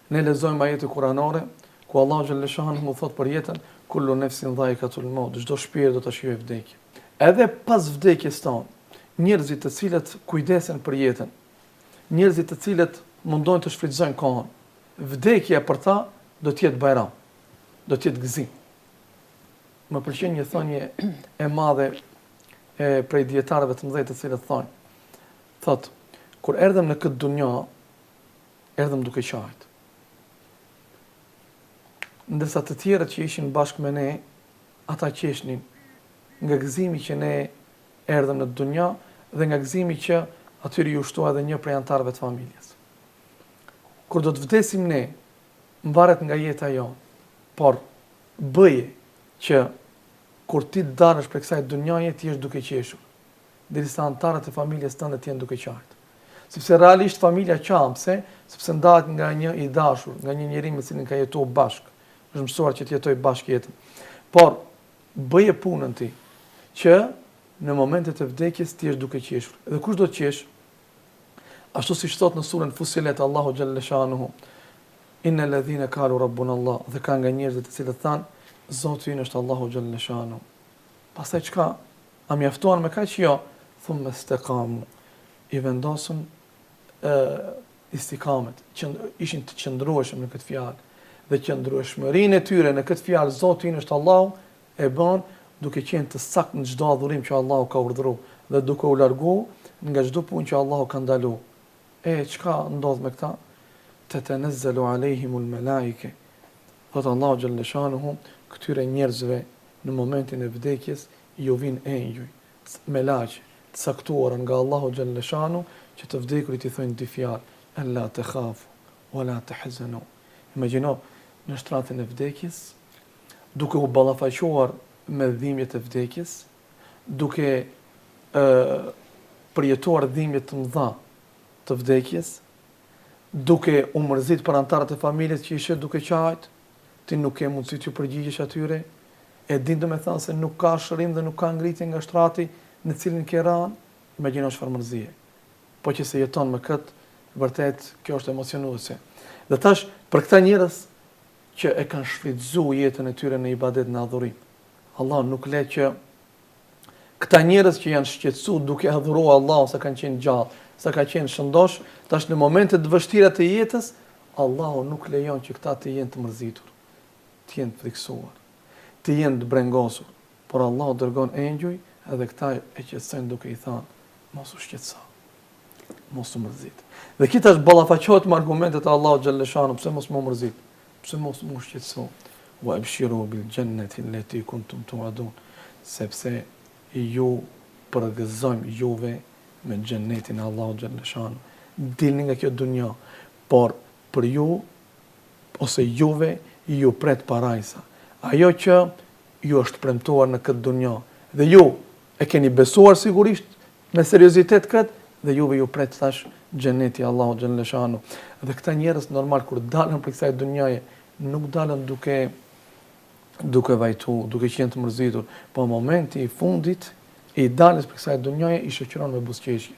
Ne lexojmë ajete kuranore ku Allahu xhallahu xhanuhu thot për jetën, kullu nafsin dha'iqatul maut, çdo shpirt do ta shijojë vdekjen. Edhe pas vdekjes tonë, njerëzit të cilët kujdesen për jetën, njerëzit të cilët mundojnë të shfrytëzojnë kohën, vdekja për ta do të jetë bajram, do të jetë gëzim. Më pëlqen një thënie e madhe prej dietarëve të mëdhenj të cilët thotë, kur erdhëm në këtë dunjë, erdhëm duke qajt. Ndërsa të tjerët që ishin bashkë me ne, ata qeshnin nga gëzimi që ne erdhëm në dunjë dhe nga gëzimi që atyri ju shtua edhe një prej antarëve të familjes. Kur do të vdesim ne, mbaret nga jeta jonë, por bëje që kur ti dalësh prej kësaj dunjaje ti je duke qeshur, derisa antarët e familjes tënde të jenë duke qajt. Sepse realisht familja qamse, sepse ndahet nga një i dashur, nga një njeri me cilin ka jetuar bashkë, është mësuar që të jetojë bashkë jetën. Por bëje punën ti që në momentet e vdekjes ti je duke qeshur. Dhe kush do të qesh? Ashtu siç thot në surën Fussilet Allahu xhallahu shanuhu, innal ladhina qalu rabbuna Allah, dhe ka nga njerëzit të cilët thanë Zoti ynë është Allahu xhallahu shanuhu. Pastaj çka? A mjaftuan me kaq? Jo, thumma istaqamu. I vendosën istikamet, që ishin të qëndrueshëm në këtë fjalë, dhe qëndrueshmërinë e tyre në këtë fjalë Zoti ynë është Allahu e bën duke qenë të saktë në çdo adhurim që Allahu ka urdhëruar dhe duke u larguar nga çdo punë që Allahu ka ndaluar. Çka ndodh me këta? Tatanazzalu alejhimul malaike. Thot Allahu xhallahu shanuhu, këtyre njerëzve në momentin e vdekjes ju vin engjëj, melaqe, të saktuar nga Allahu xhallahu shanu, që të vdekurit i thonë dy fjalë: alla takhafu wala tahzanu. Imagjino në shtratin e vdekjes, duke u ballafaquar me dhimbjet e vdekjes, duke përjetuar dhimbje të mëdha të vdekjes, duke u mërzit për antarët e familjes që ishe duke qajt, ti nuk ke mundësi të përgjigjesh atyre, e din do me thënë se nuk ka shërim dhe nuk ka ngritje nga shtrati në cilin ke rënë, imagjino çfarë mërzie. Po që se jeton me këtë, vërtet kjo është emocionuese. Dhe tash për këta njerëz që e kanë shfrytzuar jetën e tyre në ibadet, në adhurim, Allah nuk le që këta njerëz që janë shqetësuar duke adhuruar Allahun sa kanë qenë gjallë, sa kanë qenë shëndosh, tash në momentet të vështira të jetës, Allahu nuk lejon që këta të jenë të mërzitur, të jenë të friksuar, të jenë të brengosur, por Allahu dërgon engjëj edhe këta e qetësojnë duke i thënë: mos u shqetëso, mos u mërzit. Dhe kita është ballafaqohet me argumentet e Allahut xhallahu shanu, pse mos më mërzit, pse mos më shqetëso, wa abshiru bil jannati allati kuntum tu'adun, sepse ju përgëzojmë juve me xhennetin e Allahut xhallahu shanu. Dilni nga kjo dunjë, por për ju ose juve ju pret parajsa. Ajo që ju është premtuar në këtë dunjë dhe ju e keni besuar sigurisht me seriozitet këtë, dhe juve ju pret tash xheneti Allahu xhallahu shanu. Dhe këta njerëz normal kur dalën për kësaj dunjaje nuk dalën duke vajtu, duke qenë të mërzitur, po momenti i fundit i daljes për kësaj dunjaje i shoqëron me buzëqeshje.